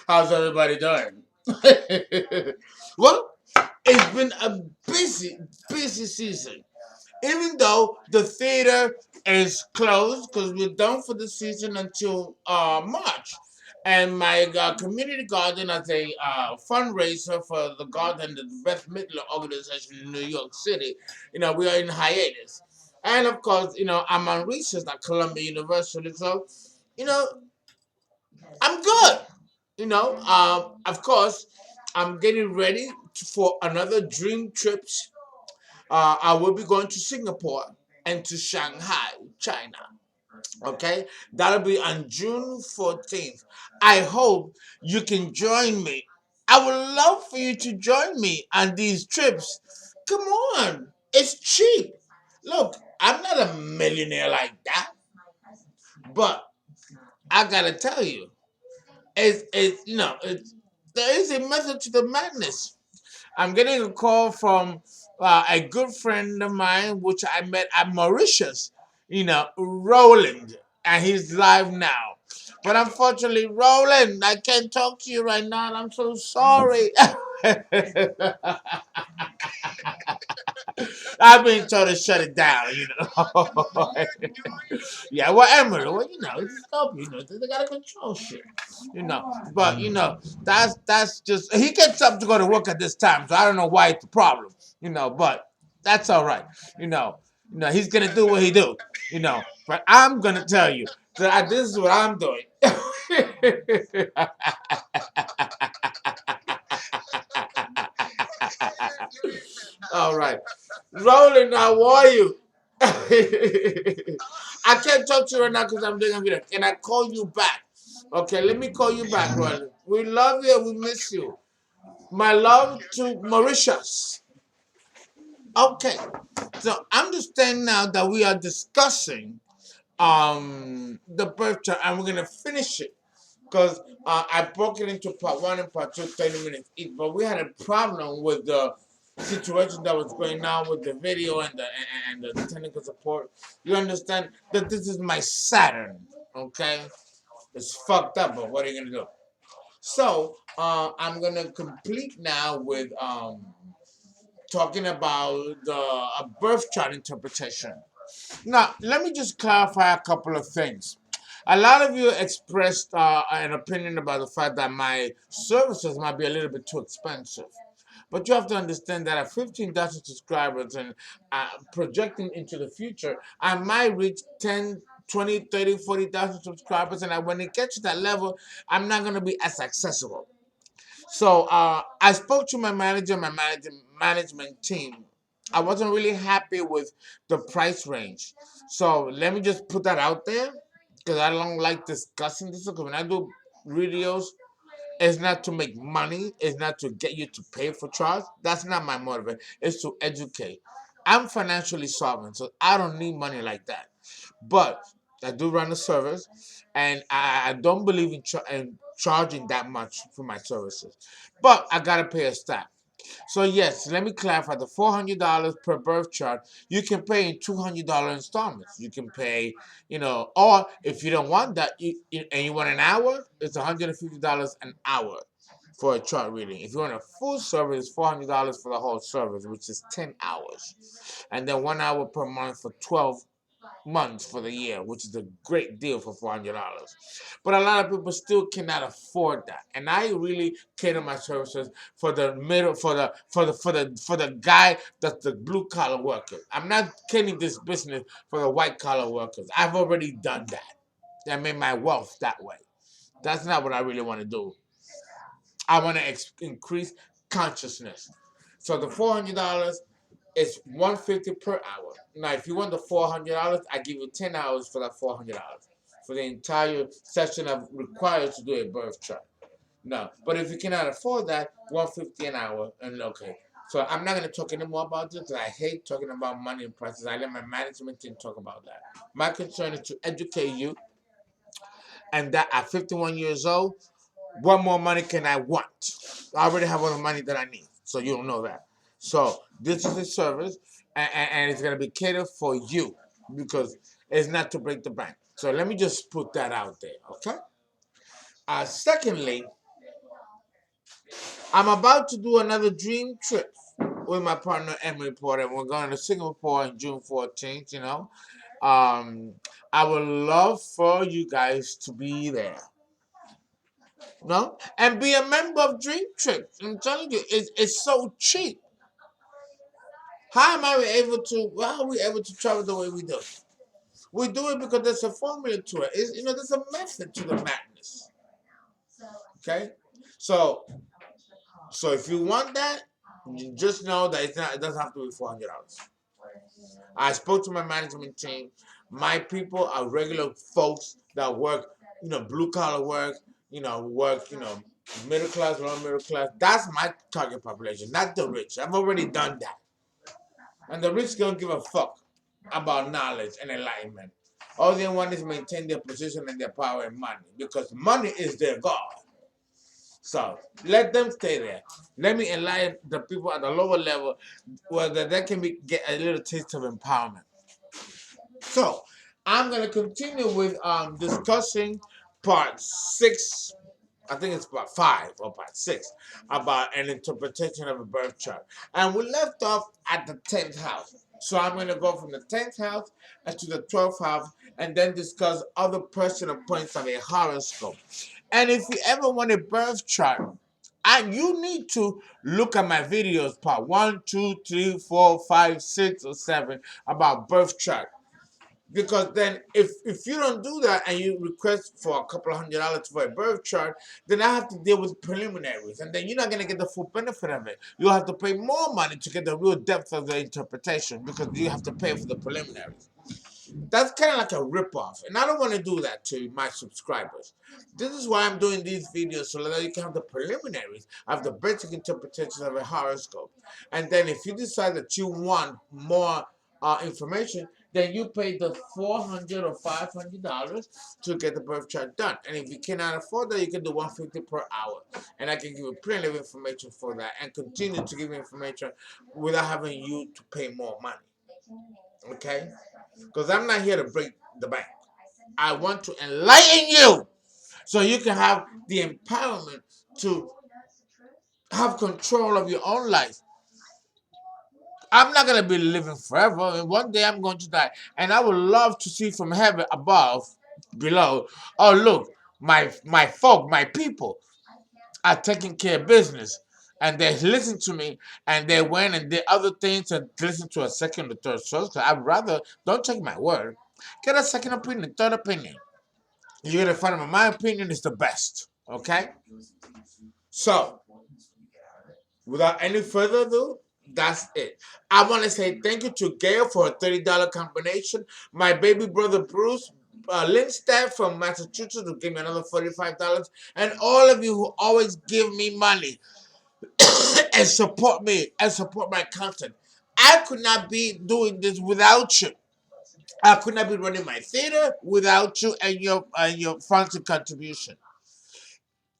How's everybody doing? Well, it's been a busy season. Even though the theater is closed because we're done for the season until March. And my community garden as a fundraiser for the garden, the Best Midland organization in New York City, we are in hiatus. And of course, I'm on research at Columbia University, so you know, I'm good. Of course, I'm getting ready for another dream trips. I will be going to Singapore and to Shanghai, China. Okay, that'll be on June 14th. I hope you can join me. I would love for you to join me on these trips. Come on, it's cheap. Look, I'm not a millionaire like that, but I gotta tell you, there is a method to the madness. I'm getting a call from a good friend of mine, which I met at Mauritius, Roland, and he's live now. But unfortunately, Roland, I can't talk to you right now, and I'm so sorry. I've been told to shut it down. Yeah, well, Emery, well, it's up, they gotta control shit, But that's just he gets up to go to work at this time, so I don't know why it's a problem, But that's all right, he's gonna do what he do, But I'm gonna tell you that this is what I'm doing. All right, Roland, how are you? I can't talk to you right now because I'm doing a video. Can I call you back? Okay, let me call you back, Roland. We love you. We miss you. My love to Mauritius. Okay, so understand now that we are discussing the birth chart and we're gonna finish it because I broke it into part one and part two, 30 minutes each. But we had a problem with the situation that was going on with the video and the technical support. You understand that this is my Saturn, okay? It's fucked up, but what are you gonna do? So I'm gonna complete now with talking about the birth chart interpretation. Now, let me just clarify a couple of things. A lot of you expressed an opinion about the fact that my services might be a little bit too expensive. But you have to understand that at 15,000 subscribers and projecting into the future, I might reach 10, 20, 30, 40,000 subscribers. And when it gets to that level, I'm not going to be as accessible. So I spoke to my manager, management team. I wasn't really happy with the price range. So let me just put that out there because I don't like discussing this. Because when I do videos, it's not to make money. It's not to get you to pay for trials. That's not my motive. It's to educate. I'm financially solvent, so I don't need money like that. But I do run a service, and I don't believe in charging that much for my services. But I gotta pay a staff. So yes, let me clarify: the $400 per birth chart, you can pay in $200 installments. You can pay, or if you don't want that, and you want an hour, it's $150 an hour for a chart reading. If you want a full service, it's $400 for the whole service, which is 10 hours, and then 1 hour per month for 12 months for the year, which is a great deal for $400. But a lot of people still cannot afford that, and I really cater my services for the middle, for the guy that's the blue collar worker. I'm not catering this business for the white collar workers. I've already done that. I made my wealth that way. That's not what I really want to do. I want to increase consciousness. So the $400 is $150 per hour. Now, if you want the $400, I give you 10 hours for that $400 for the entire session of required to do a birth chart. No, but if you cannot afford that, $150 an hour, and okay. So I'm not gonna talk anymore about this because I hate talking about money and prices. I let my management team talk about that. My concern is to educate you, and that at 51 years old, what more money can I want? I already have all the money that I need, so you don't know that. So this is a service, and it's going to be catered for you because it's not to break the bank. So let me just put that out there, okay? Secondly, I'm about to do another dream trip with my partner Emily Porter. We're going to Singapore on June 14th, you know. I would love for you guys to be there. No? And be a member of Dream Trip. I'm telling you, it's so cheap. How am I able to, how are we able to travel the way we do? We do it because there's a formula to it. There's a method to the madness. Okay? So if you want that, you just know that it doesn't have to be $400. I spoke to my management team. My people are regular folks that work, blue collar work, middle class, lower middle class. That's my target population, not the rich. I've already done that. And the rich don't give a fuck about knowledge and enlightenment. All they want is maintain their position and their power and money because money is their God. So let them stay there. Let me enlighten the people at the lower level where they can get a little taste of empowerment. So I'm going to continue with discussing part 6. I think it's part 5 or part 6 about an interpretation of a birth chart. And we left off at the 10th house. So I'm going to go from the 10th house to the 12th house and then discuss other personal points of a horoscope. And if you ever want a birth chart, and you need to look at my videos, part 1, 2, 3, 4, 5, 6, or 7 about birth chart. Because then if you don't do that and you request for a couple of $100 for a birth chart, then I have to deal with preliminaries. And then you're not going to get the full benefit of it. You'll have to pay more money to get the real depth of the interpretation because you have to pay for the preliminaries. That's kind of like a ripoff. And I don't want to do that to my subscribers. This is why I'm doing these videos so that you can have the preliminaries of the basic interpretation of a horoscope. And then if you decide that you want more information, then you pay the $400 or $500 to get the birth chart done. And if you cannot afford that, you can do $150 per hour. And I can give you plenty of information for that and continue to give you information without having you to pay more money. Okay? Because I'm not here to break the bank. I want to enlighten you so you can have the empowerment to have control of your own life. I'm not going to be living forever. And one day I'm going to die. And I would love to see from heaven above, below, oh, look, my folk, my people are taking care of business. And they listen to me, and they went and did other things and listen to a second or third source. I'd rather, don't take my word, get a second opinion, third opinion. You're going to find out my opinion is the best. Okay? So, without any further ado, that's it. I want to say thank you to Gail for a $30 combination. My baby brother Bruce Lindstad from Massachusetts who gave me another $45. And all of you who always give me money and support me and support my content. I could not be doing this without you. I could not be running my theater without you and your funds and contribution.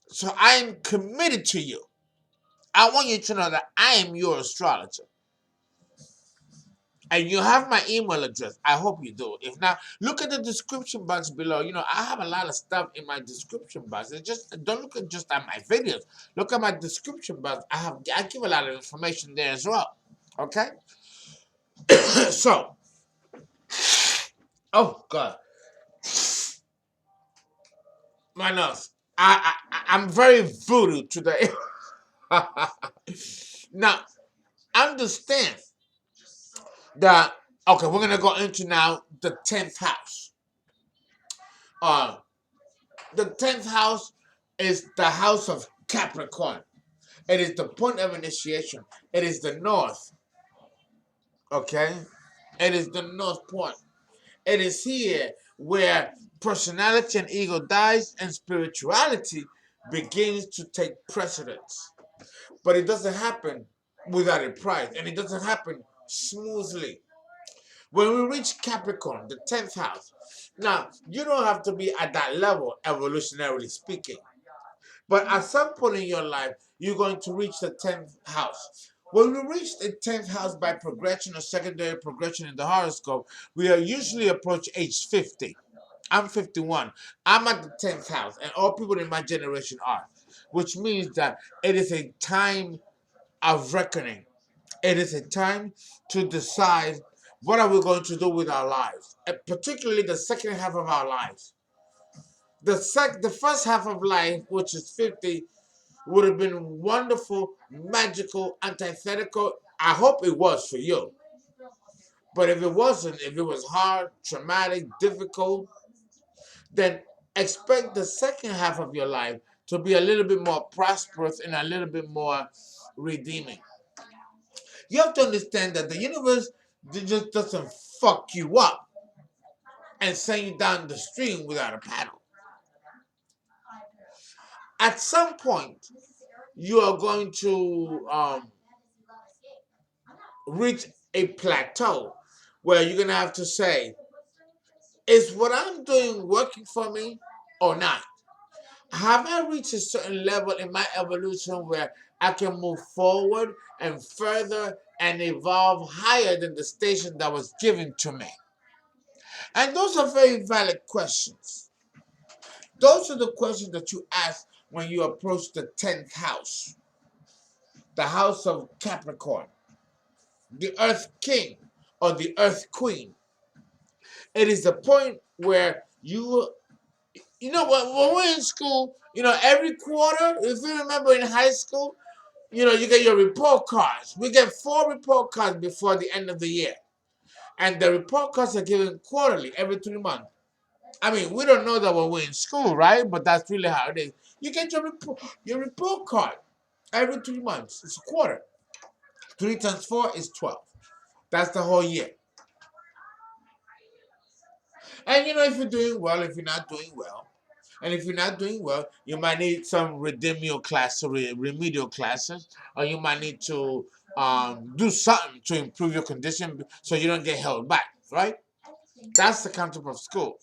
So I am committed to you. I want you to know that I am your astrologer. And you have my email address. I hope you do. If not, look at the description box below. I have a lot of stuff in my description box. Don't look at just at my videos. Look at my description box. I give a lot of information there as well. Okay? So, oh God. My nose. I'm very voodoo today. Now, understand that, okay, we're going to go into now the 10th house. The 10th house is the house of Capricorn. It is the point of initiation. It is the north. Okay? It is the north point. It is here where personality and ego dies and spirituality begins to take precedence. But it doesn't happen without a price, and it doesn't happen smoothly. When we reach Capricorn, the 10th house, now, you don't have to be at that level, evolutionarily speaking. But at some point in your life, you're going to reach the 10th house, When we reach the 10th house by progression or secondary progression in the horoscope, we are usually approach age 50. I'm 51. I'm at the 10th house, and all people in my generation are, which means that it is a time of reckoning. It is a time to decide what are we going to do with our lives, and particularly the second half of our lives. The first half of life, which is 50, would have been wonderful, magical, antithetical. I hope it was for you. But if it wasn't, if it was hard, traumatic, difficult, then expect the second half of your life to be a little bit more prosperous and a little bit more redeeming. You have to understand that the universe just doesn't fuck you up and send you down the stream without a paddle. At some point, you are going to reach a plateau where you're going to have to say, is what I'm doing working for me or not? Have I reached a certain level in my evolution where I can move forward and further and evolve higher than the station that was given to me? And those are very valid questions. Those are the questions that you ask when you approach the 10th house, the house of Capricorn, the Earth King or the Earth Queen. It is the point where when we're in school, every quarter, if you remember in high school, you get your report cards. We get 4 report cards before the end of the year. And the report cards are given quarterly, every 3 months. I mean, we don't know that when we're in school, right? But that's really how it is. You get your report card every 3 months. It's a quarter. 3 times 4 is 12. That's the whole year. And if you're doing well, if you're not doing well, and if you're not doing well, you might need some remedial classes, or you might need to do something to improve your condition so you don't get held back, right? That's the concept of school.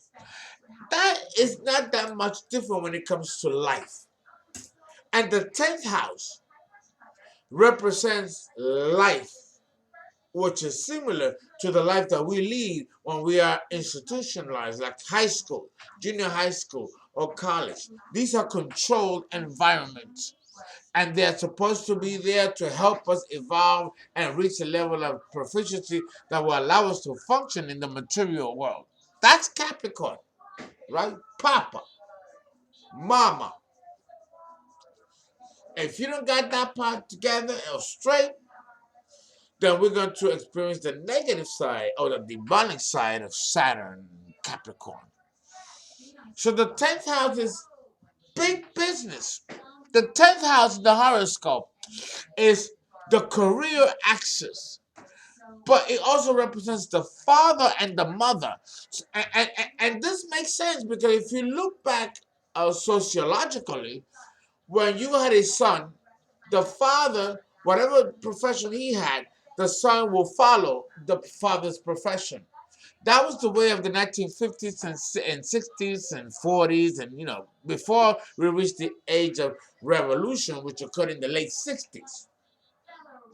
That is not that much different when it comes to life. And the 10th house represents life, which is similar to the life that we lead when we are institutionalized, like high school, junior high school, or college. These are controlled environments, and they're supposed to be there to help us evolve and reach a level of proficiency that will allow us to function in the material world. That's Capricorn, right? Papa, mama. If you don't got that part together or straight, then we're going to experience the negative side or the demonic side of Saturn, Capricorn. So the 10th house is big business. The 10th house in the horoscope is the career axis, but it also represents the father and the mother. And this makes sense because if you look back sociologically, when you had a son, the father, whatever profession he had, the son will follow the father's profession. That was the way of the 1950s and 60s and 40s, and before we reached the age of revolution, which occurred in the late 60s,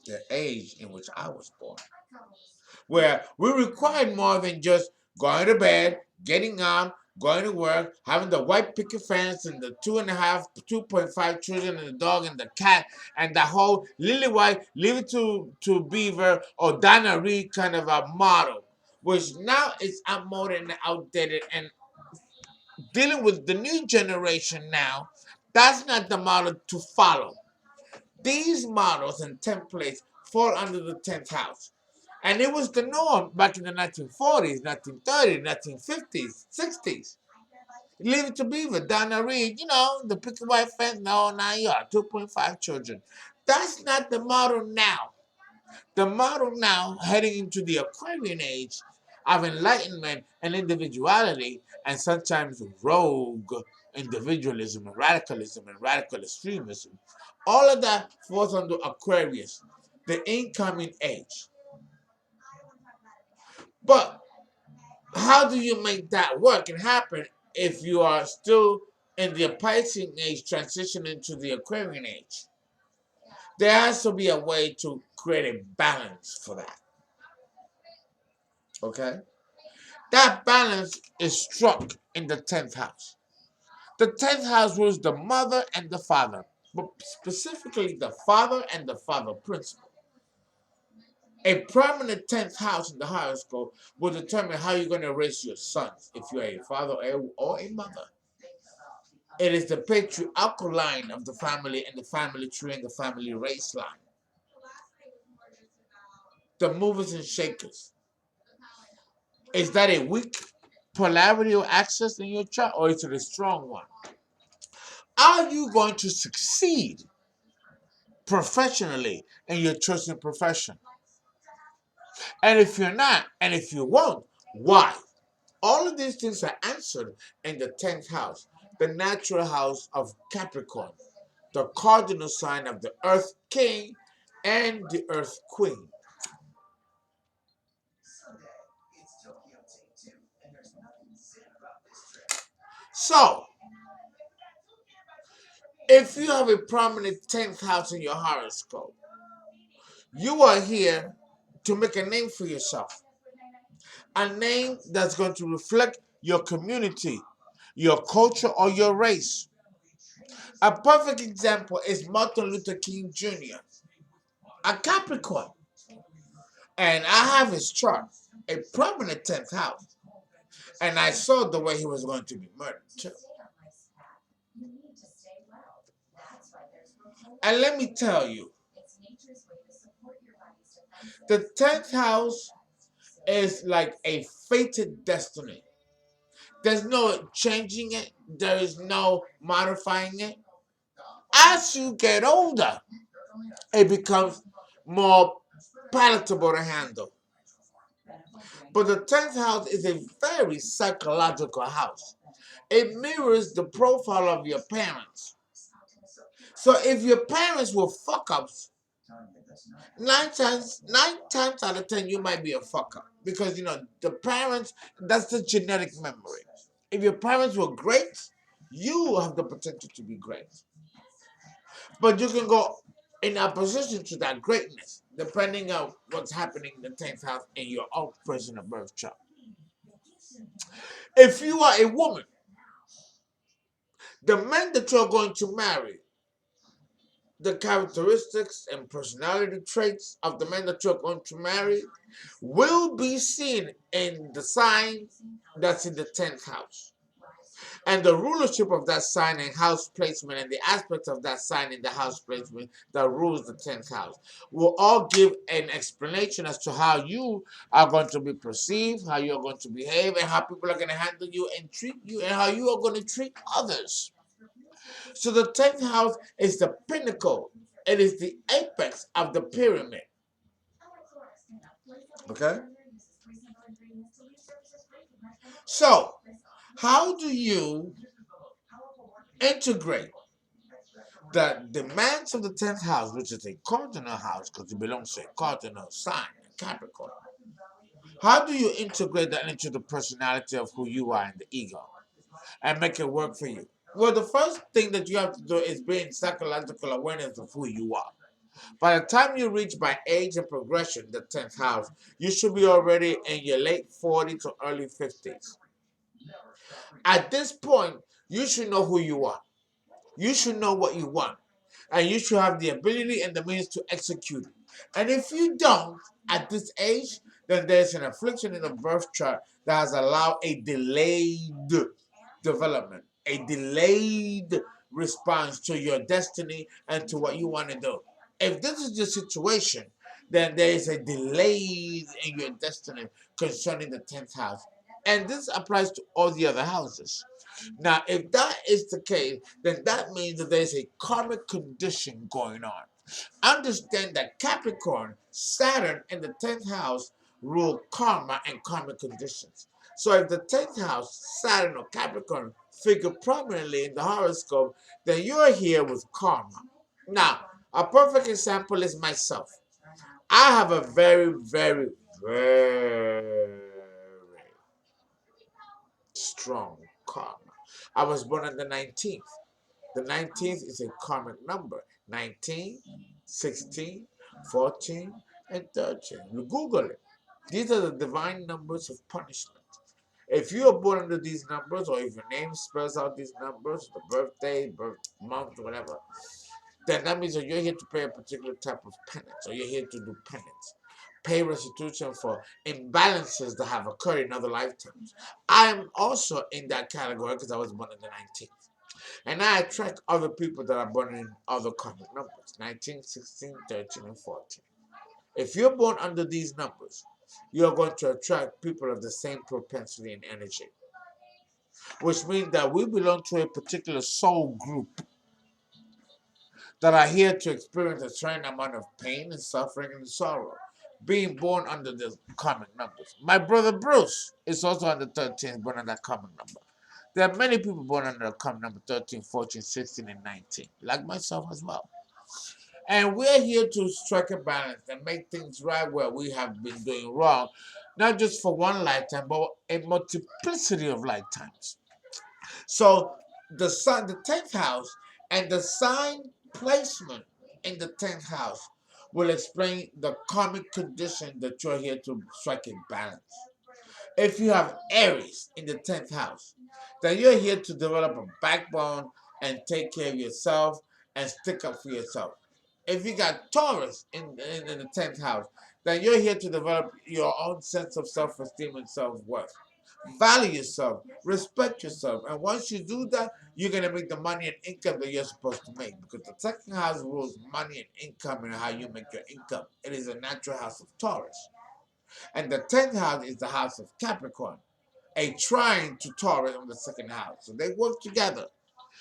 the age in which I was born, where we required more than just going to bed, getting up, going to work, having the white picket fence and the 2.5 children and the dog and the cat and the whole lily white, leave it to Beaver or Donna Reed kind of a model, which now is outmoded and outdated, and dealing with the new generation now, that's not the model to follow. These models and templates fall under the 10th house. And it was the norm back in the 1940s, 1930s, 1950s, 60s. Leave it to Beaver, Donna Reed, the picket white fence, no, 9 yards, 2.5 children. That's not the model now. The model now, heading into the Aquarian age of enlightenment and individuality, and sometimes rogue individualism and radical extremism, all of that falls under Aquarius, the incoming age. But how do you make that work and happen if you are still in the Piscean age transitioning to the Aquarian age? There has to be a way to create a balance for that. Okay? That balance is struck in the 10th house. The 10th house rules the mother and the father, but specifically the father and the father principle. A prominent 10th house in the horoscope will determine how you're going to raise your sons if you're a father or a mother. It is the patriarchal line of the family and the family tree and the family race line. The movers and shakers. Is that a weak polarity or axis in your chart, or is it a strong one? Are you going to succeed professionally in your chosen profession? And if you're not, and if you won't, why? All of these things are answered in the 10th house, the natural house of Capricorn, the cardinal sign of the Earth King and the Earth Queen. So, if you have a prominent 10th house in your horoscope, you are here to make a name for yourself. A name that's going to reflect your community, your culture, or your race. A perfect example is Martin Luther King Jr., a Capricorn. And I have his chart, a prominent 10th house. And I saw the way he was going to be murdered too. And let me tell you, the 10th house is like a fated destiny. There's no changing it. There is no modifying it. As you get older, it becomes more palatable to handle. But the 10th house is a very psychological house. It mirrors the profile of your parents. So if your parents were fuck ups, nine times out of 10 you might be a fuck up, because the parents, that's the genetic memory. If your parents were great, you have the potential to be great, but you can go in opposition to that greatness depending on what's happening in the 10th house in your own personal birth chart. If you are a woman, the men that you're going to marry, the characteristics and personality traits of the men that you're going to marry will be seen in the sign that's in the 10th house. And the rulership of that sign and house placement and the aspects of that sign in the house placement that rules the 10th house will all give an explanation as to how you are going to be perceived, how you are going to behave, and how people are going to handle you and treat you, and how you are going to treat others. So the 10th house is the pinnacle. It is the apex of the pyramid. Okay? So, how do you integrate the demands of the 10th house, which is a cardinal house because it belongs to a cardinal sign, Capricorn? How do you integrate that into the personality of who you are and the ego and make it work for you? Well, the first thing that you have to do is be in psychological awareness of who you are. By the time you reach by age and progression, the 10th house, you should be already in your late 40s to early 50s. At this point, you should know who you are. You should know what you want. And you should have the ability and the means to execute it. And if you don't, at this age, then there's an affliction in the birth chart that has allowed a delayed development, a delayed response to your destiny and to what you want to do. If this is your situation, then there is a delay in your destiny concerning the 10th house. And this applies to all the other houses. Now, if that is the case, then that means that there's a karmic condition going on. Understand that Capricorn, Saturn, and the 10th house rule karma and karmic conditions. So if the 10th house, Saturn or Capricorn, figure prominently in the horoscope, then you're here with karma. Now, a perfect example is myself. I have a very, very, very strong karma. I was born on the 19th. The 19th is a karmic number. 19, 16, 14, and 13. You Google it. These are the divine numbers of punishment. If you are born under these numbers, or if your name spells out these numbers, the birthday, birth month, whatever, then that means that you're here to pay a particular type of penance, or you're here to do penance. Pay restitution for imbalances that have occurred in other lifetimes. I'm also in that category because I was born in the 19th. And I attract other people that are born in other karmic numbers: 19, 16, 13, and 14. If you're born under these numbers, you're going to attract people of the same propensity and energy, which means that we belong to a particular soul group that are here to experience a certain amount of pain and suffering and sorrow, being born under the common numbers. My brother Bruce is also under 13, born under that common number. There are many people born under the common number 13, 14, 16, and 19, like myself as well. And we're here to strike a balance and make things right where we have been doing wrong, not just for one lifetime, but a multiplicity of lifetimes. So the sun, the 10th house, and the sign placement in the 10th house will explain the karmic condition that you're here to strike a balance. If you have Aries in the 10th house, then you're here to develop a backbone and take care of yourself and stick up for yourself. If you got Taurus in the 10th house, then you're here to develop your own sense of self-esteem and self-worth. Value yourself, respect yourself, and once you do that, you're gonna make the money and income that you're supposed to make. Because the second house rules money and income and how you make your income. It is a natural house of Taurus, and the 10th house is the house of Capricorn, a trine to Taurus on the second house. So they work together.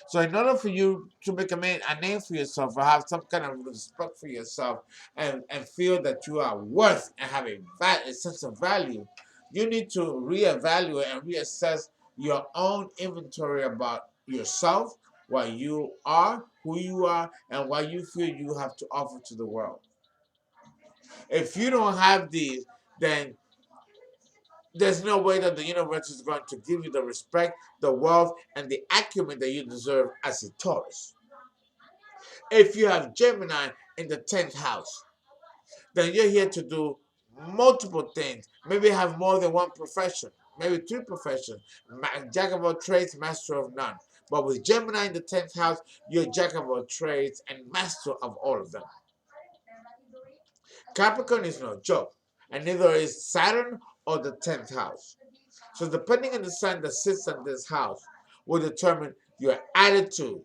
So in order for you to make a name for yourself, or have some kind of respect for yourself, and feel that you are worth and have a sense of value, you need to reevaluate and reassess your own inventory about yourself, what you are, who you are, and what you feel you have to offer to the world. If you don't have these, then there's no way that the universe is going to give you the respect, the wealth, and the acumen that you deserve as a Taurus. If you have Gemini in the 10th house, then you're here to do multiple things. Maybe have more than one profession, maybe three professions. Jack of all trades, master of none. But with Gemini in the 10th house, you're jack of all trades and master of all of them. Capricorn is no joke, and neither is Saturn or the 10th house. So depending on the sign that sits in this house will determine your attitude,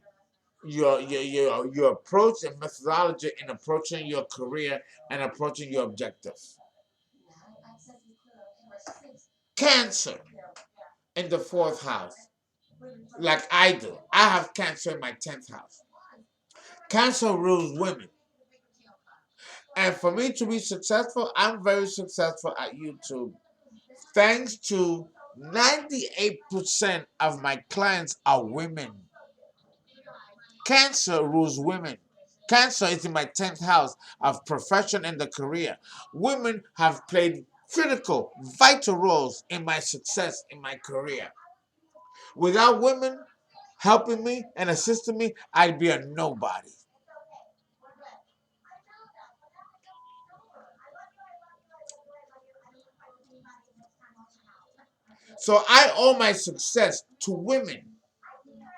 your approach and methodology in approaching your career and approaching your objectives. Cancer in the 4th house, like I do. I have Cancer in my 10th house. Cancer rules women. And for me to be successful, I'm very successful at YouTube. Thanks to 98% of my clients are women. Cancer rules women. Cancer is in my 10th house of profession and the career. Women have played critical, vital roles in my success in my career. Without women helping me and assisting me, I'd be a nobody. So I owe my success to women.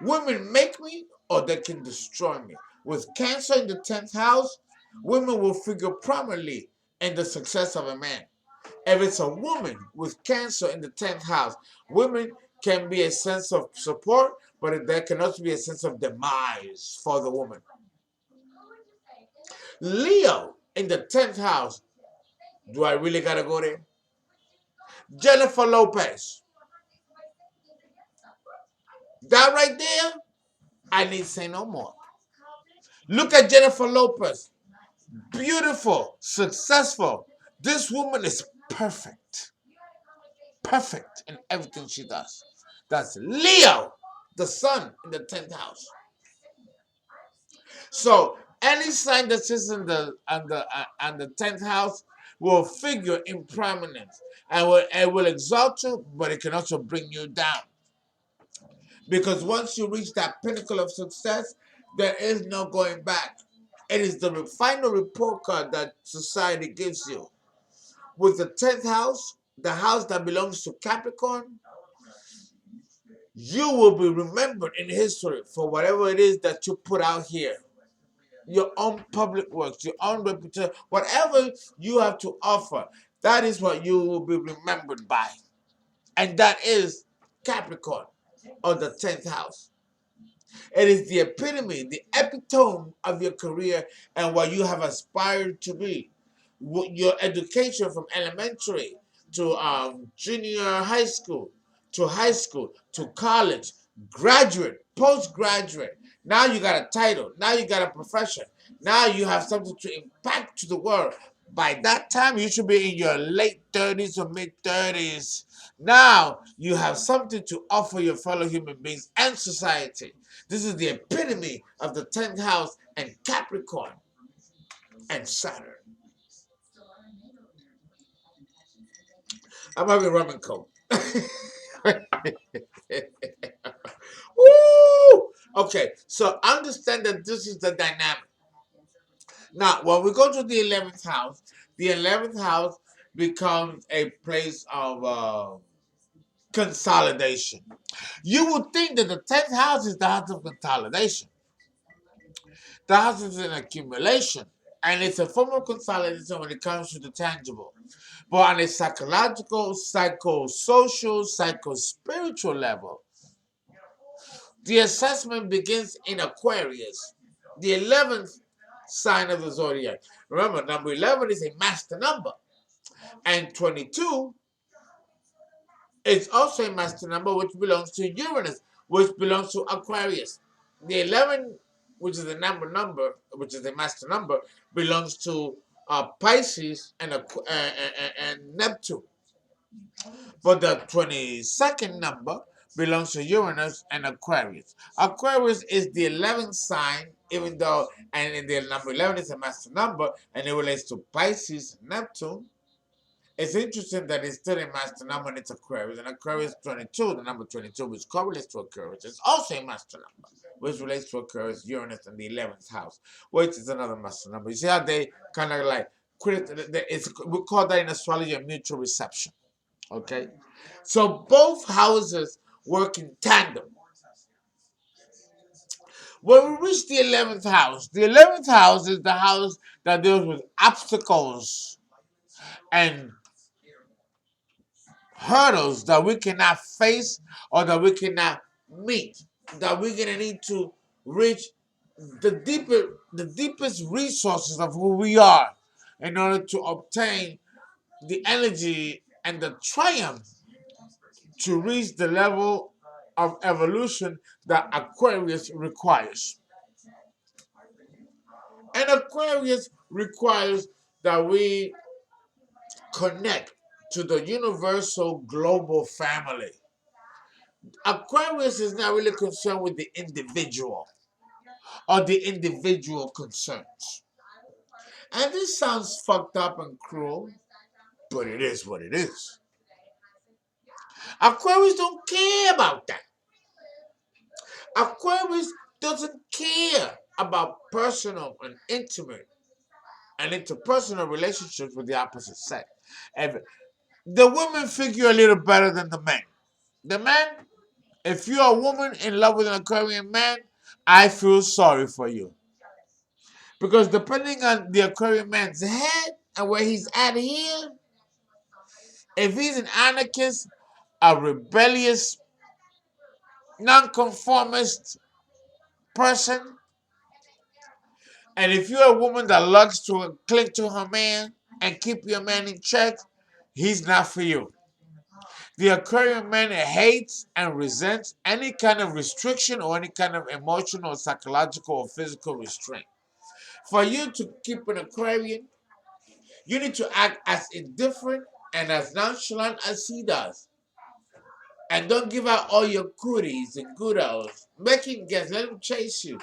Women make me or they can destroy me. With Cancer in the 10th house, women will figure prominently in the success of a man. If it's a woman with Cancer in the 10th house, women can be a sense of support, but there can also be a sense of demise for the woman. Leo in the 10th house, do I really gotta go there? Jennifer Lopez. That right there, I need to say no more. Look at Jennifer Lopez. Beautiful, successful. This woman is perfect. Perfect in everything she does. That's Leo, the sun in the 10th house. So any sign that sits in the 10th house will figure in prominence and will exalt you, but it can also bring you down. Because once you reach that pinnacle of success, there is no going back. It is the final report card that society gives you. With the 10th house, the house that belongs to Capricorn, you will be remembered in history for whatever it is that you put out here. Your own public works, your own reputation, whatever you have to offer, that is what you will be remembered by. And that is Capricorn, or the 10th house. It is the epitome, the epitome of your career and what you have aspired to be. Your education from elementary to junior high school to college, graduate, postgraduate. Now you got a title. Now you got a profession. Now you have something to impact to the world. By that time, you should be in your late 30s or mid 30s. Now you have something to offer your fellow human beings and society. This is the epitome of the 10th house and Capricorn and Saturn. I'm having rum and coke. Woo! Okay, so understand that this is the dynamic. Now, when we go to the 11th house becomes a place of consolidation. You would think that the 10th house is the house of consolidation. The house is an accumulation, and it's a form of consolidation when it comes to the tangible. But on a psychological, psychosocial, psychospiritual level, the assessment begins in Aquarius, the 11th sign of the zodiac. Remember, number 11 is a master number, and 22 is also a master number which belongs to Uranus, which belongs to Aquarius. The 11, which is the number, which is the master number, belongs to Pisces and Neptune. But the 22nd number belongs to Uranus and Aquarius. Aquarius is the 11th sign, even though, and in the number 11 is a master number, and it relates to Pisces, Neptune. It's interesting that it's still a master number and it's Aquarius. And Aquarius 22, the number 22, which correlates to Aquarius, is also a master number, which relates to Aquarius, Uranus, and the 11th house, which is another master number. You see how they kind of like, we call that in astrology a mutual reception. Okay? So both houses work in tandem. When we reach the 11th house is the house that deals with obstacles and hurdles that we cannot face or that we cannot meet, that we're gonna need to reach the deepest resources of who we are in order to obtain the energy and the triumph to reach the level of evolution that Aquarius requires. And Aquarius requires that we connect to the universal global family. Aquarius is not really concerned with the individual or the individual concerns. And this sounds fucked up and cruel, but it is what it is. Aquarius don't care about that. Aquarius doesn't care about personal and intimate and interpersonal relationships with the opposite sex. And the women figure a little better than the men. The men, if you're a woman in love with an Aquarian man, I feel sorry for you. Because depending on the Aquarian man's head and where he's at here, if he's an anarchist, a rebellious, nonconformist person, and if you're a woman that loves to cling to her man and keep your man in check, he's not for you. The Aquarian man hates and resents any kind of restriction or any kind of emotional, psychological, or physical restraint. For you to keep an Aquarian, you need to act as indifferent and as nonchalant as he does. And don't give out all your goodies and goodos. Make him guess, let him chase you.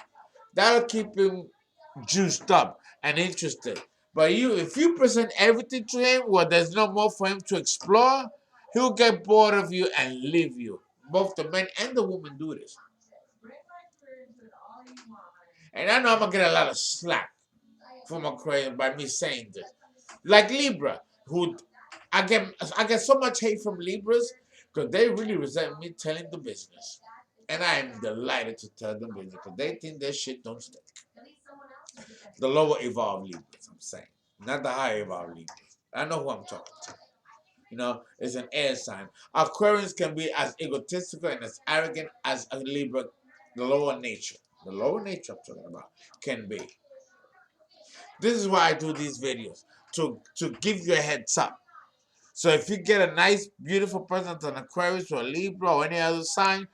That'll keep him juiced up and interested. But if you present everything to him where there's no more for him to explore, he'll get bored of you and leave you. Both the men and the women do this. And I know I'm gonna get a lot of slack. from Aquarius by me saying this. Like Libra, who I get so much hate from Libras because they really resent me telling the business. And I am delighted to tell them business because they think their shit don't stick. The lower evolved Libras, I'm saying. Not the higher evolved Libras. I know who I'm talking to. It's an air sign. Aquarians can be as egotistical and as arrogant as a Libra, the lower nature. The lower nature I'm talking about can be. This is why I do these videos, to give you a heads up. So if you get a nice, beautiful person that's an Aquarius or a Libra or any other sign,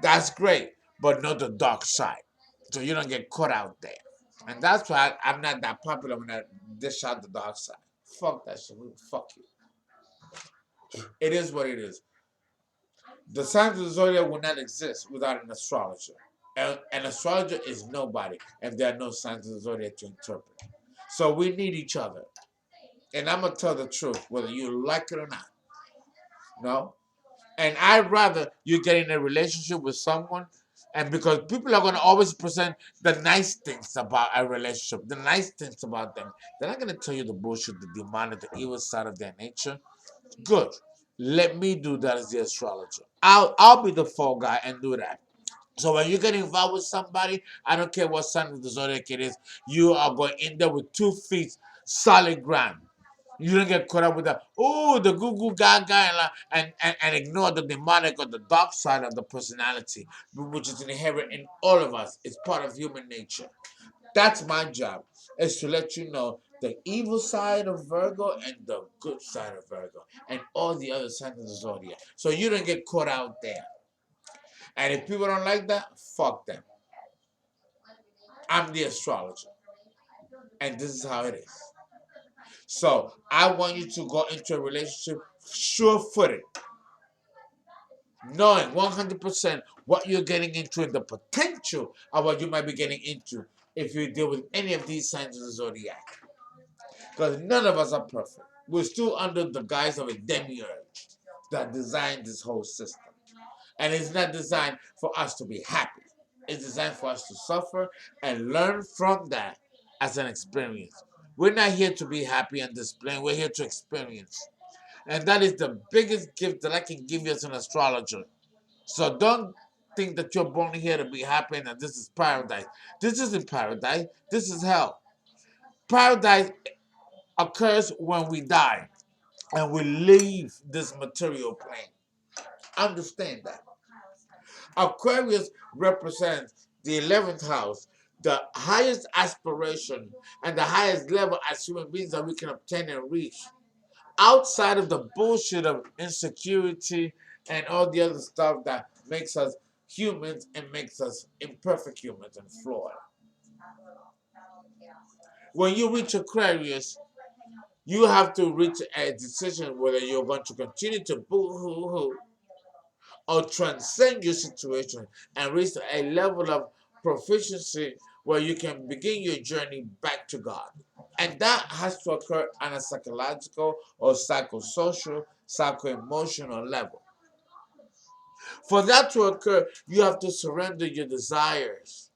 that's great, but not the dark side. So you don't get caught out there. And that's why I'm not that popular when I dish out the dark side. Fuck that shit. Fuck you. It is what it is. The signs of the zodiac will not exist without an astrologer. An astrologer is nobody if there are no signs of the zodiac to interpret. So we need each other. And I'm going to tell the truth, whether you like it or not. No? And I'd rather you get in a relationship with someone, and because people are going to always present the nice things about a relationship, the nice things about them. They're not going to tell you the bullshit, the demonic, the evil side of their nature. Good. Let me do that as the astrologer. I'll be the fall guy and do that. So when you get involved with somebody, I don't care what sign of the zodiac it is, you are going in there with 2 feet solid ground. You don't get caught up with the the goo goo gaga and ignore the demonic or the dark side of the personality, which is inherent in all of us. It's part of human nature. That's my job, is to let you know the evil side of Virgo and the good side of Virgo and all the other signs of the zodiac. So you don't get caught out there. And if people don't like that, fuck them. I'm the astrologer. And this is how it is. So I want you to go into a relationship sure-footed, knowing 100% what you're getting into and the potential of what you might be getting into if you deal with any of these signs of the zodiac. Because none of us are perfect. We're still under the guise of a demiurge that designed this whole system. And it's not designed for us to be happy. It's designed for us to suffer and learn from that as an experience. We're not here to be happy and display. We're here to experience. And that is the biggest gift that I can give you as an astrologer. So don't think that you're born here to be happy and that this is paradise. This isn't paradise. This is hell. Paradise occurs when we die and we leave this material plane. Understand that. Aquarius represents the 11th house, the highest aspiration and the highest level as human beings that we can obtain and reach. Outside of the bullshit of insecurity and all the other stuff that makes us humans and makes us imperfect humans and flawed. When you reach Aquarius, you have to reach a decision whether you're going to continue to boo-hoo-hoo or transcend your situation and reach a level of proficiency where you can begin your journey back to God. And that has to occur on a psychological or psychosocial, psycho-emotional level. For that to occur, you have to surrender your desires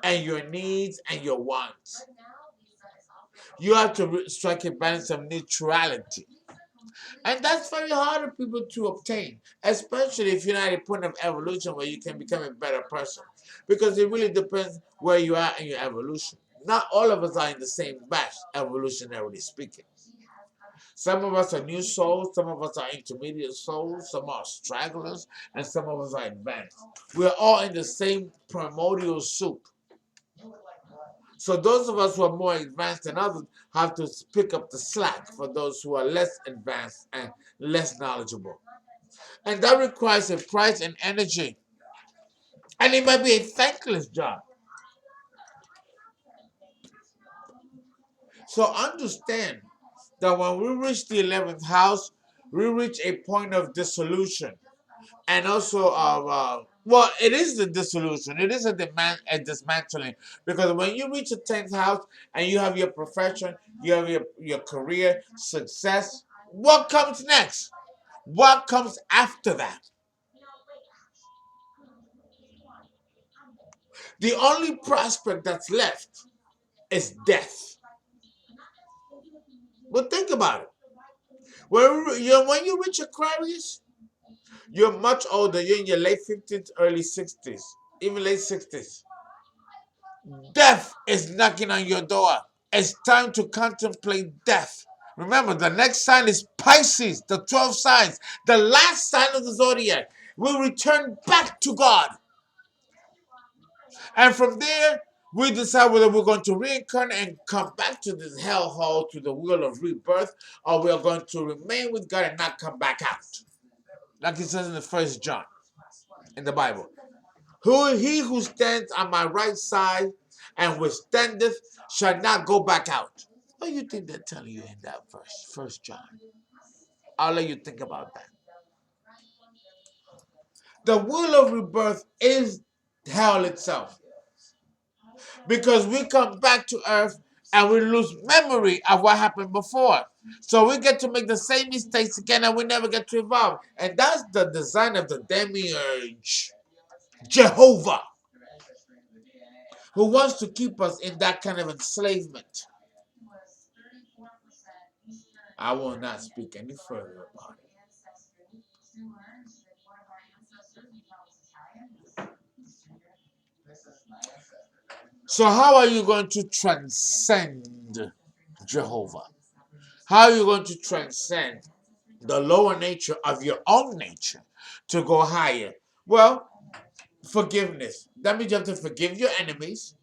and your needs and your wants. You have to strike a balance of neutrality. And that's very hard for people to obtain, especially if you're not at a point of evolution where you can become a better person. Because it really depends where you are in your evolution. Not all of us are in the same batch, evolutionarily speaking. Some of us are new souls, some of us are intermediate souls, some are stragglers, and some of us are advanced. We're all in the same primordial soup. So those of us who are more advanced than others have to pick up the slack for those who are less advanced and less knowledgeable. And that requires a price and energy. And it might be a thankless job. So understand that when we reach the 11th house, we reach a point of dissolution. And also of, well, it is the dissolution. It is a dismantling. Because when you reach the 10th house and you have your profession, you have your career, success, what comes next? What comes after that? The only prospect that's left is death. But think about it. When you reach Aquarius, you're much older. You're in your late 50s, early 60s, even late 60s. Death is knocking on your door. It's time to contemplate death. Remember, the next sign is Pisces, the 12 signs, the last sign of the zodiac. We return back to God. And from there, we decide whether we're going to reincarnate and come back to this hellhole, to the wheel of rebirth, or we are going to remain with God and not come back out. Like it says in the first John in the Bible. He who stands on my right side and withstandeth shall not go back out. What do you think they're telling you in that verse, First John? I'll let you think about that. The wheel of rebirth is hell itself. Because we come back to earth and we lose memory of what happened before. So we get to make the same mistakes again and we never get to evolve. And that's the design of the demiurge, Jehovah, who wants to keep us in that kind of enslavement. I will not speak any further about it. So how are you going to transcend Jehovah? How are you going to transcend the lower nature of your own nature to go higher? Well, forgiveness. That means you have to forgive your enemies.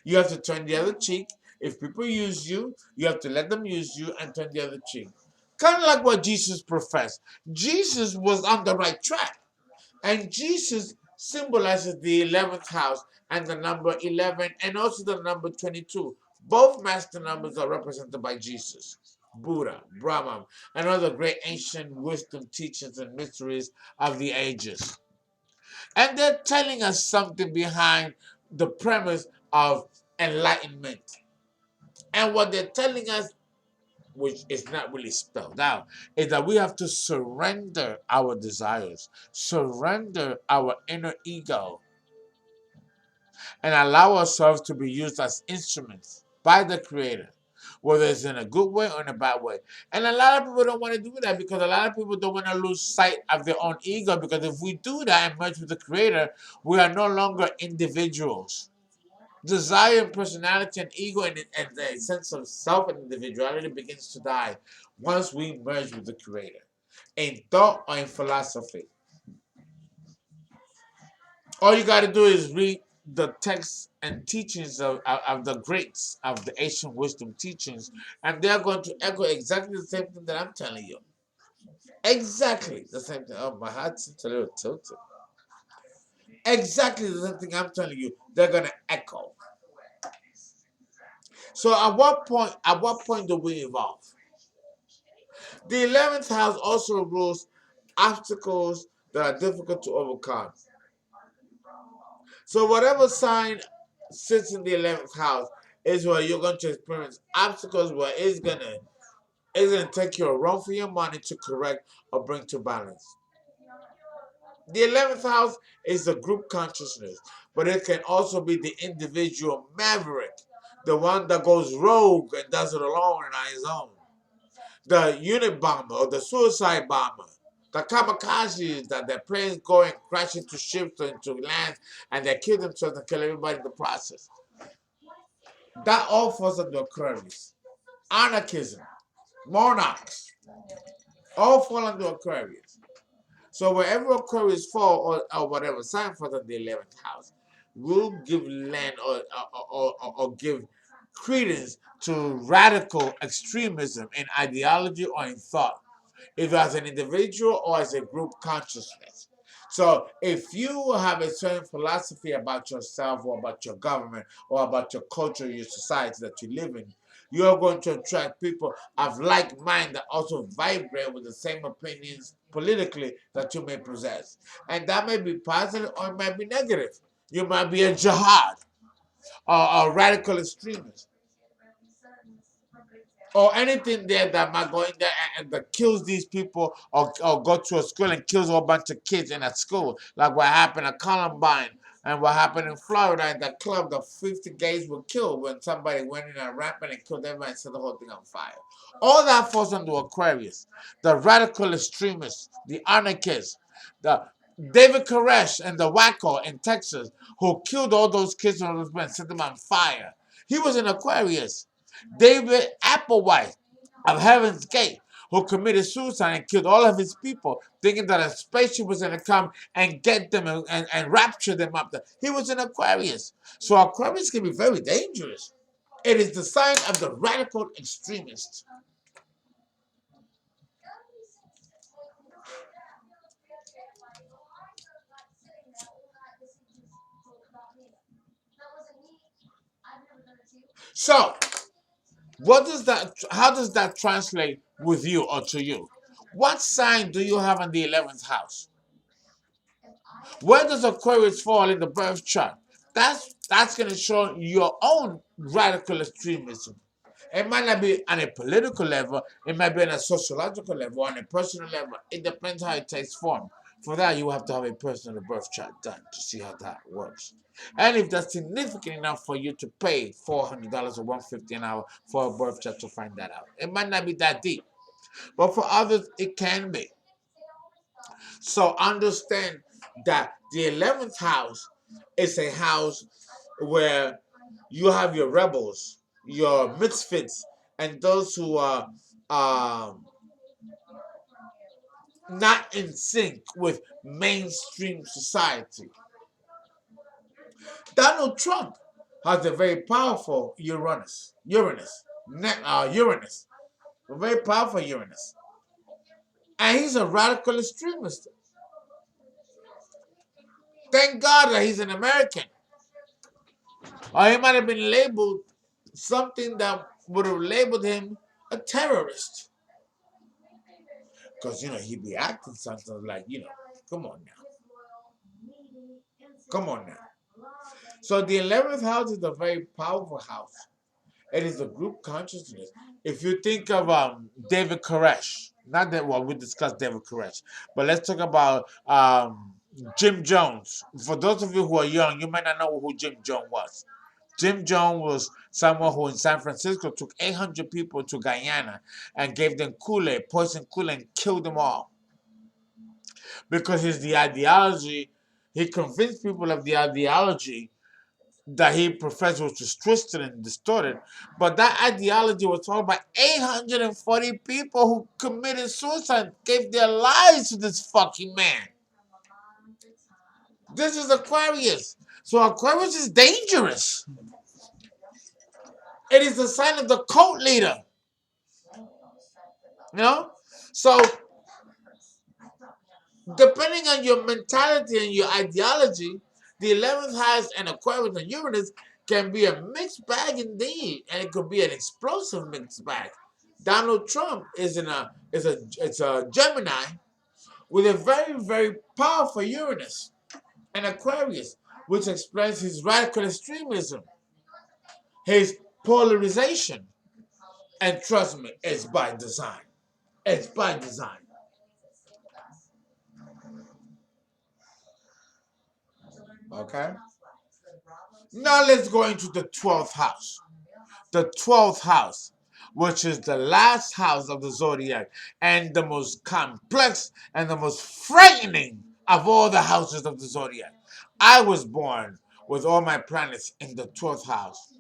You have to turn the other cheek. If people use you, you have to let them use you and turn the other cheek. Kind of like what Jesus professed. Jesus was on the right track. And Jesus symbolizes the 11th house and the number 11 and also the number 22. Both master numbers are represented by Jesus, Buddha, Brahman, and other great ancient wisdom teachings and mysteries of the ages. And they're telling us something behind the premise of enlightenment. And what they're telling us, which is not really spelled out, is that we have to surrender our desires, surrender our inner ego, and allow ourselves to be used as instruments by the Creator, whether it's in a good way or in a bad way. And a lot of people don't want to do that because a lot of people don't want to lose sight of their own ego, because if we do that and merge with the Creator, we are no longer individuals. Desire and personality and ego and the sense of self and individuality begins to die once we merge with the Creator in thought or in philosophy. All you got to do is read the texts and teachings of the greats of the ancient wisdom teachings, and they're going to echo exactly the same thing that I'm telling you. Exactly the same thing. Oh, my heart's a little tilted. Exactly the same thing I'm telling you. They're going to echo. So at what point do we evolve? The 11th house also rules obstacles that are difficult to overcome. So whatever sign sits in the 11th house is where you're going to experience obstacles where it's gonna take you a run for your money to correct or bring to balance. The 11th house is the group consciousness, but it can also be the individual maverick, the one that goes rogue and does it alone and on his own. The unit bomber or the suicide bomber, the kamikazes that their planes go and crash into ships or into land and they kill themselves and kill everybody in the process. That all falls under Aquarius. Anarchism, monarchs, all fall under Aquarius. So wherever Aquarius fall or whatever sign falls in the 11th house, will give land or give credence to radical extremism in ideology or in thought, either as an individual or as a group consciousness. So if you have a certain philosophy about yourself or about your government or about your culture, your society that you live in, you're going to attract people of like mind that also vibrate with the same opinions politically that you may possess. And that may be positive or it might be negative. You might be a jihad or a radical extremist or anything there that might go in there and that kills these people or go to a school and kills a whole bunch of kids in that school, like what happened at Columbine And what happened in Florida in that club, the 50 gays were killed when somebody went in and rapping and killed everybody and set the whole thing on fire. All that falls under Aquarius. The radical extremists, the anarchists, the David Koresh and the wacko in Texas who killed all those kids and all those men, set them on fire. He was an Aquarius. David Applewhite of Heaven's Gate, who committed suicide and killed all of his people, thinking that a spaceship was going to come and get them and rapture them up there. He was an Aquarius. So Aquarius can be very dangerous. It is the sign of the radical extremist. So, how does that translate with you or to you? What sign do you have in the 11th house? Where does Aquarius fall in the birth chart? That's going to show your own radical extremism. It might not be on a political level. It might be on a sociological level, on a personal level. It depends how it takes form. For that, you have to have a personal birth chart done to see how that works. And if that's significant enough for you to pay $400 or $150 an hour for a birth chart to find that out, it might not be that deep, but for others, it can be. So understand that the 11th house is a house where you have your rebels, your misfits, and those who are um, not in sync with mainstream society. Donald Trump has a very powerful Uranus, a very powerful Uranus. And he's a radical extremist. Thank God that he's an American. Or he might have been labeled something that would have labeled him a terrorist. Because, he'd be acting something like, come on now. Come on now. So the 11th house is a very powerful house. It is a group consciousness. If you think of David Koresh, not that, well, we discussed David Koresh, but let's talk about Jim Jones. For those of you who are young, you might not know who Jim Jones was. Jim Jones was someone who in San Francisco took 800 people to Guyana and gave them Kool-Aid, poison Kool-Aid, and killed them all. Because the ideology, he convinced people of the ideology that he professed, which was twisted and distorted. But that ideology was followed by 840 people who committed suicide, gave their lives to this fucking man. This is Aquarius. So Aquarius is dangerous. It is the sign of the cult leader. You know? So, depending on your mentality and your ideology, the 11th house and Aquarius and Uranus can be a mixed bag indeed, and it could be an explosive mixed bag. Donald Trump is a Gemini with a very, very powerful Uranus and Aquarius, which explains his radical extremism, his polarization. And trust me, it's by design. It's by design. Okay? Now let's go into the 12th house. The 12th house, which is the last house of the zodiac and the most complex and the most frightening of all the houses of the zodiac. I was born with all my planets in the 12th house.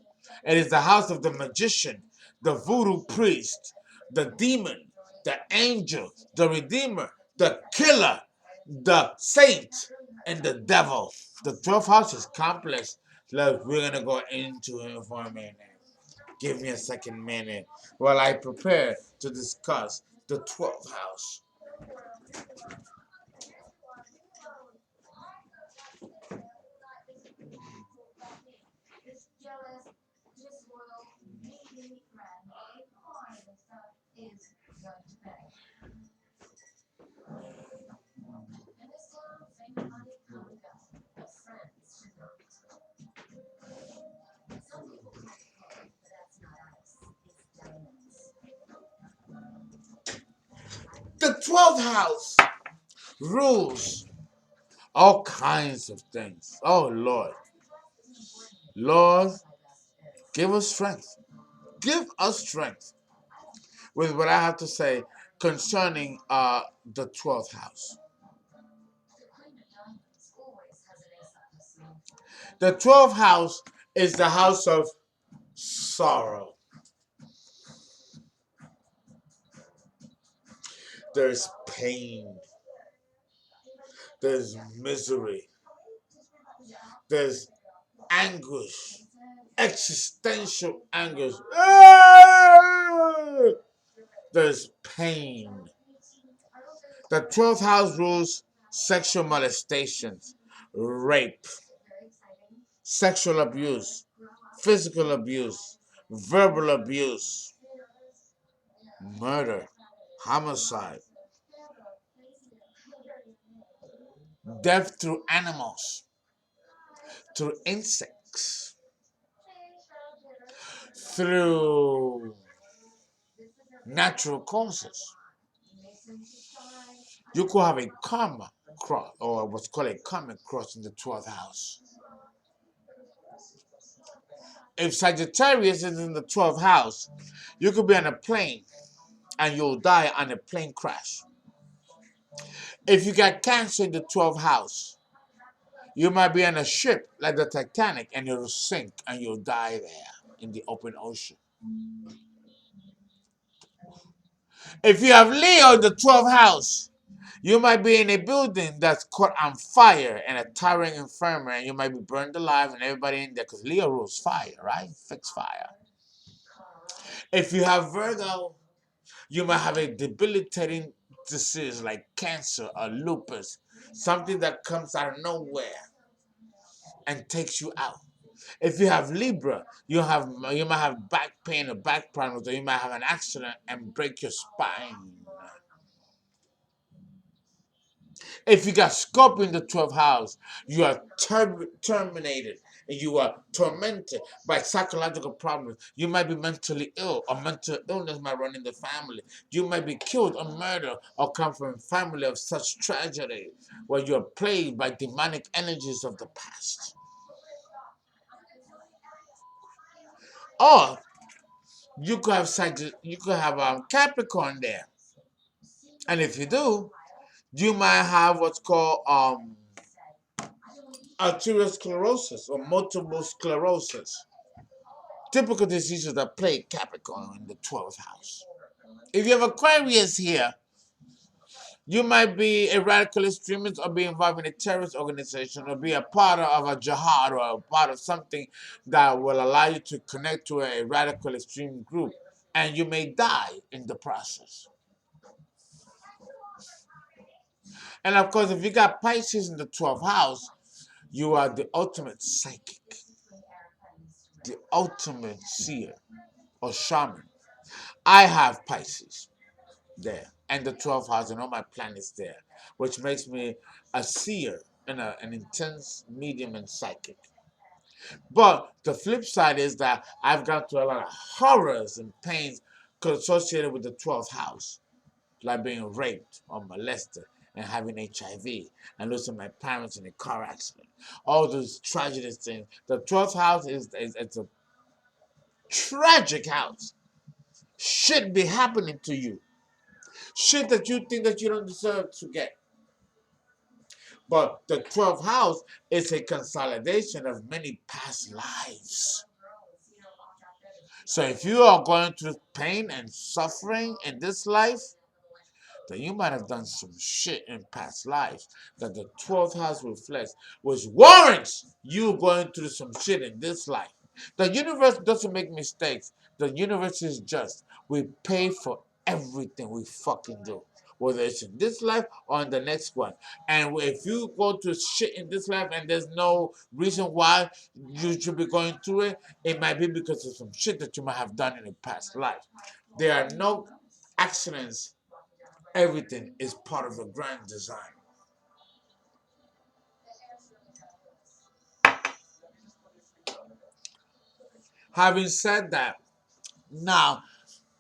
It is the house of the magician, the voodoo priest, the demon, the angel, the redeemer, the killer, the saint, and the devil. The 12th house is complex. Look, we're going to go into it for a minute. Give me a second minute while I prepare to discuss the 12th house. The 12th house rules all kinds of things. Oh Lord, Lord, give us strength. Give us strength. With what I have to say concerning the 12th house. The 12th house is the house of sorrow. There's pain. There's misery. There's anguish. Existential anguish. There's pain. The 12th house rules sexual molestations, rape, sexual abuse, physical abuse, verbal abuse, murder, homicide, death through animals, through insects, through natural causes. You could have a karma cross, or what's called a karmic cross in the 12th house. If Sagittarius is in the 12th house, you could be on a plane and you'll die on a plane crash. If you got Cancer in the 12th house, you might be on a ship like the Titanic and it'll sink and you'll die there in the open ocean. If you have Leo in the 12th house, you might be in a building that's caught on fire and a towering infirmary and you might be burned alive and everybody in there because Leo rules fire, right? Fix fire. If you have Virgo, you might have a debilitating disease like cancer or lupus, something that comes out of nowhere and takes you out. If you have Libra, you might have back pain or back problems, or you might have an accident and break your spine. If you got Scorpio in the 12th house, you are terminated and you are tormented by psychological problems. You might be mentally ill, or mental illness might run in the family. You might be killed or murdered or come from a family of such tragedy where you are plagued by demonic energies of the past. Or you could have Capricorn there, and if you do, you might have what's called arteriosclerosis or multiple sclerosis. Typical diseases that plague Capricorn in the 12th house. If you have Aquarius here, you might be a radical extremist or be involved in a terrorist organization or be a part of a jihad or a part of something that will allow you to connect to a radical extreme group. And you may die in the process. And of course, if you got Pisces in the 12th house, you are the ultimate psychic, the ultimate seer or shaman. I have Pisces there and the 12th house and all my planets there, which makes me a seer and an intense medium and psychic. But the flip side is that I've gone through a lot of horrors and pains associated with the 12th house, like being raped or molested and having HIV and losing my parents in a car accident. All those tragedies things. The 12th house is it's a tragic house. Shit be happening to you. Shit that you think that you don't deserve to get. But the 12th house is a consolidation of many past lives. So if you are going through pain and suffering in this life, then you might have done some shit in past lives that the 12th house reflects, which warrants you going through some shit in this life. The universe doesn't make mistakes. The universe is just. We pay for everything we fucking do, whether it's in this life or in the next one. And if you go through shit in this life and there's no reason why you should be going through it, it might be because of some shit that you might have done in a past life. There are no accidents. Everything is part of a grand design. Having said that, now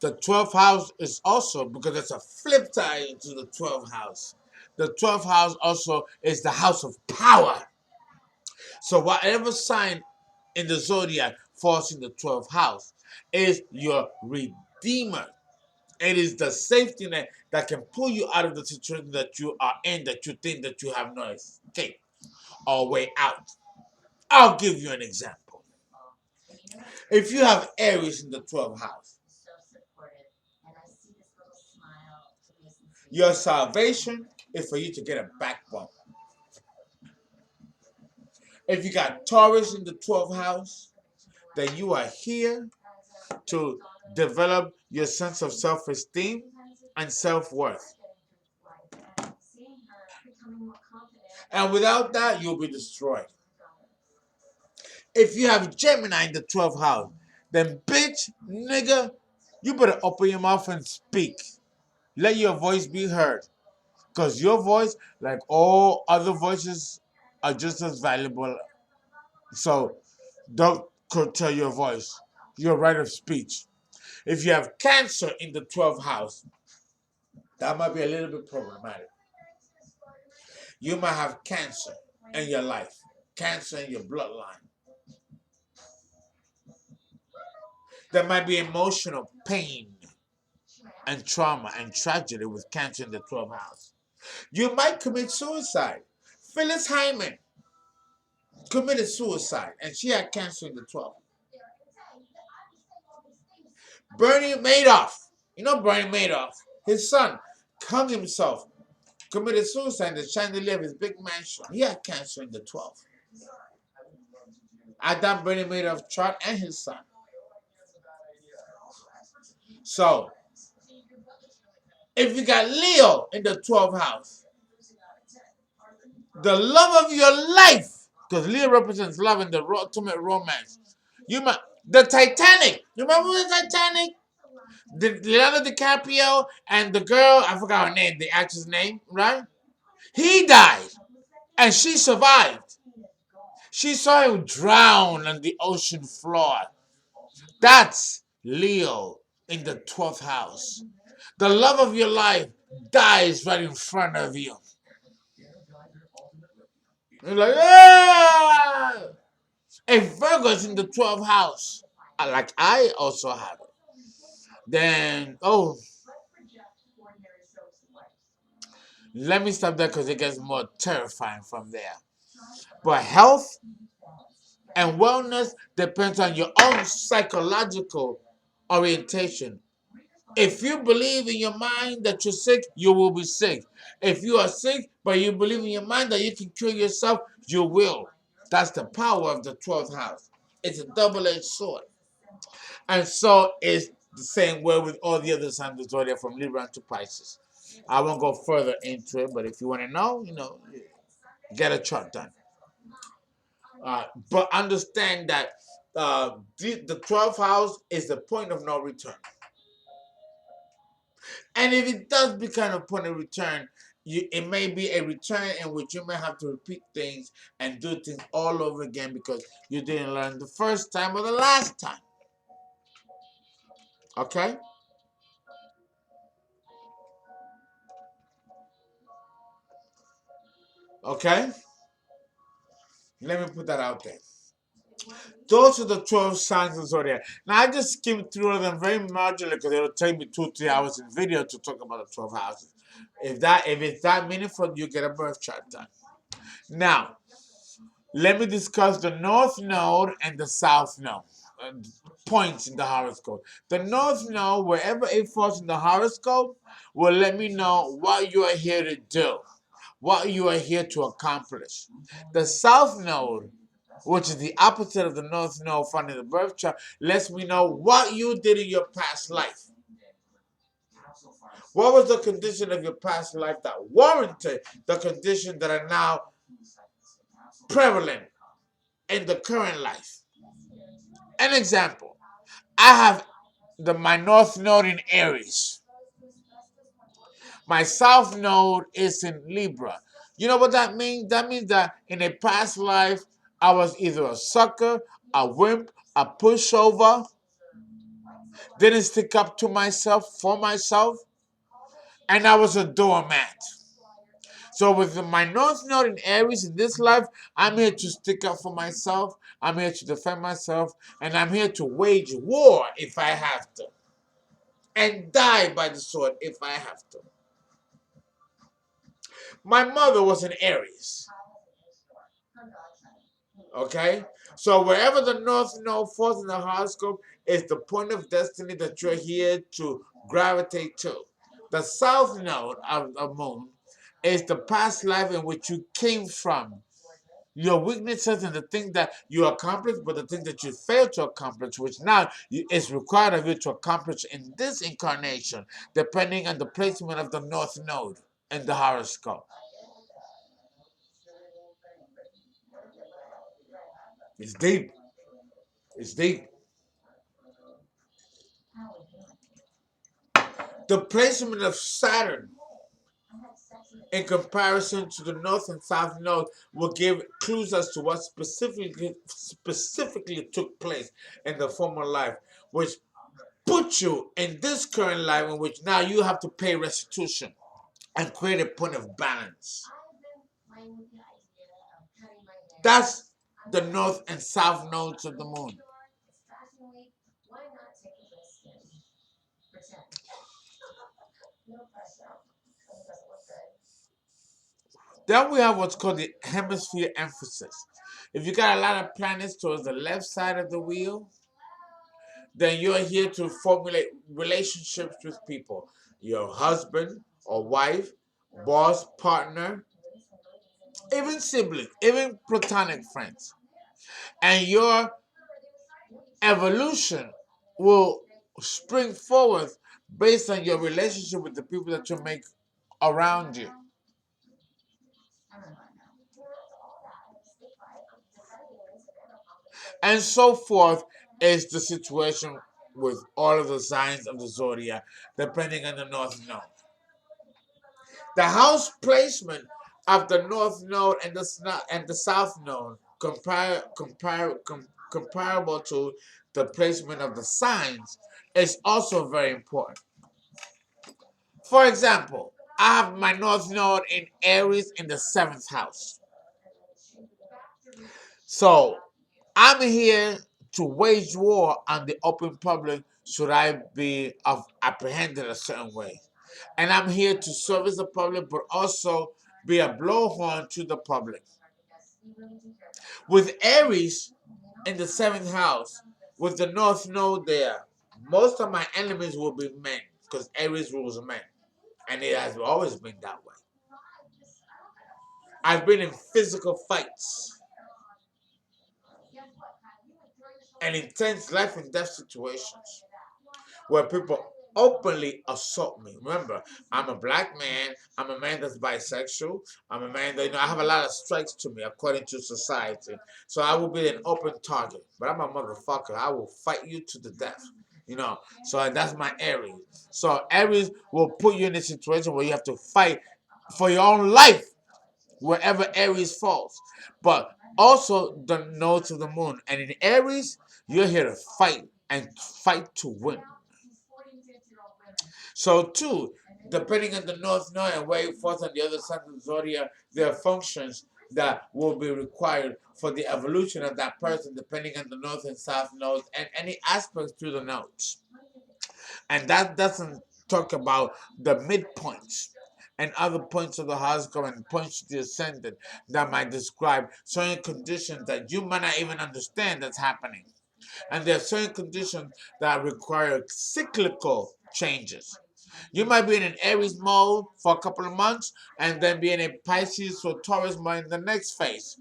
the 12th house is also, because it's a flip side into the 12th house. The 12th house also is the house of power. So whatever sign in the zodiac falls in the 12th house is your redeemer. It is the safety net that can pull you out of the situation that you are in, that you think that you have no escape or way out. I'll give you an example. If you have Aries in the 12th house, your salvation is for you to get a backbone. If you got Taurus in the 12th house, then you are here to develop your sense of self-esteem and self-worth. And without that, you'll be destroyed. If you have Gemini in the 12th house, then bitch, nigga, you better open your mouth and speak. Let your voice be heard. Because your voice, like all other voices, are just as valuable. So don't curtail your voice, your right of speech. If you have Cancer in the 12th house, that might be a little bit problematic. You might have cancer in your life, cancer in your bloodline. There might be emotional pain and trauma and tragedy with cancer in the 12th house. You might commit suicide. Phyllis Hyman committed suicide and she had cancer in the 12th. Bernie Madoff, you know Bernie Madoff, his son hung himself, committed suicide in the chandelier of his big mansion. He had cancer in the 12th. Adam Bernie Madoff chart and his son. So, if you got Leo in the 12th house, the love of your life, because Leo represents love and the ultimate romance. You might, the Titanic. You remember the Titanic? Leonardo DiCaprio and the girl, I forgot her name, the actress name, right? He died, and she survived. She saw him drown on the ocean floor. That's Leo in the 12th house. The love of your life dies right in front of you. You're like, ah! If Virgo's in the 12th house, like I also have it, then, let me stop there because it gets more terrifying from there. But health and wellness depends on your own psychological orientation. If you believe in your mind that you're sick, you will be sick. If you are sick, but you believe in your mind that you can cure yourself, you will. That's the power of the 12th house. It's a double-edged sword. And so it's the same way with all the other signs of the zodiac from Libra to Pisces. I won't go further into it, but if you want to know, get a chart done. But understand that the 12th house is the point of no return. And if it does become a point of return, it may be a return in which you may have to repeat things and do things all over again because you didn't learn the first time or the last time. Okay? Okay? Let me put that out there. Those are the 12 signs of the zodiac. Now, I just skimmed through them very marginally because it'll take me 2-3 hours in video to talk about the 12 houses. If it's that meaningful, you get a birth chart done. Now, let me discuss the North Node and the South Node. Points in the horoscope. The North Node, wherever it falls in the horoscope, will let me know what you are here to do, what you are here to accomplish. The South Node, which is the opposite of the North Node found in the birth chart, lets me know what you did in your past life. What was the condition of your past life that warranted the conditions that are now prevalent in the current life? An example, I have my North Node in Aries. My South Node is in Libra. You know what that means? That means that in a past life, I was either a sucker, a wimp, a pushover, didn't stick up to myself, for myself, and I was a doormat. So with my North Node in Aries in this life, I'm here to stick up for myself. I'm here to defend myself. And I'm here to wage war if I have to. And die by the sword if I have to. My mother was in Aries. Okay? So wherever the North Node falls in the horoscope is the point of destiny that you're here to gravitate to. The South Node of the moon is the past life in which you came from. Your weaknesses and the things that you accomplished, but the things that you failed to accomplish, which now is required of you to accomplish in this incarnation, depending on the placement of the North Node in the horoscope. It's deep. It's deep. The placement of Saturn in comparison to the North and South Node will give clues as to what specifically took place in the former life, which put you in this current life in which now you have to pay restitution and create a point of balance. That's the North and South nodes of the moon. Then we have what's called the hemisphere emphasis. If you got a lot of planets towards the left side of the wheel, then you're here to formulate relationships with people. Your husband or wife, boss, partner, even siblings, even platonic friends. And your evolution will spring forward based on your relationship with the people that you make around you. And so forth is the situation with all of the signs of the zodiac, depending on the North Node. The house placement of the North Node and the South Node comparable to the placement of the signs is also very important. For example, I have my North Node in Aries in the seventh house. So I'm here to wage war on the open public should I be apprehended a certain way. And I'm here to service the public, but also be a blowhorn to the public. With Aries in the seventh house, with the North Node there, most of my enemies will be men, because Aries rules men. And it has always been that way. I've been in physical fights and intense life and death situations where people openly assault me. Remember, I'm a black man. I'm a man that's bisexual. I'm a man that, I have a lot of strikes to me according to society. So I will be an open target. But I'm a motherfucker. I will fight you to the death. So that's my Aries. So Aries will put you in a situation where you have to fight for your own life wherever Aries falls. But also the nodes of the moon. And in Aries, you're here to fight and fight to win. So too, depending on the North Node and where it falls on the other side of the zodiac, there are functions that will be required for the evolution of that person, depending on the North and South nodes and any aspects to the nodes. And that doesn't talk about the midpoints and other points of the horoscope and points to the ascendant that might describe certain conditions that you might not even understand that's happening. And there are certain conditions that require cyclical changes. You might be in an Aries mode for a couple of months and then be in a Pisces or Taurus mode in the next phase.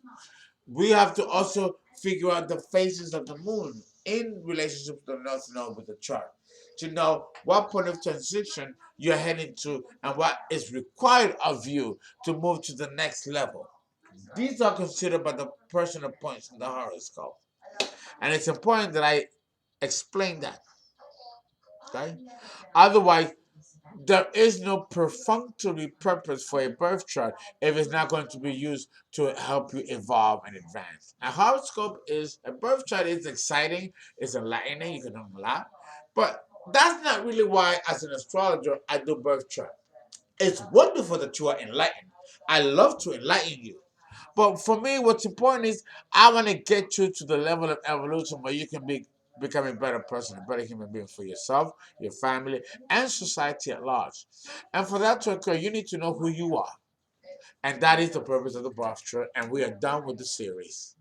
We have to also figure out the phases of the moon in relationship to the North Node with the chart to know what point of transition you're heading to and what is required of you to move to the next level. These are considered by the personal points in the horoscope. And it's important that I explain that. Okay? Otherwise, there is no perfunctory purpose for a birth chart if it's not going to be used to help you evolve and advance. A horoscope is a birth chart is exciting, it's enlightening, you can learn a lot. But that's not really why, as an astrologer, I do birth chart. It's wonderful that you are enlightened. I love to enlighten you. But for me, what's important is I want to get you to the level of evolution where you can become a better person, a better human being for yourself, your family, and society at large. And for that to occur, you need to know who you are. And that is the purpose of the Bath Trip. And we are done with the series.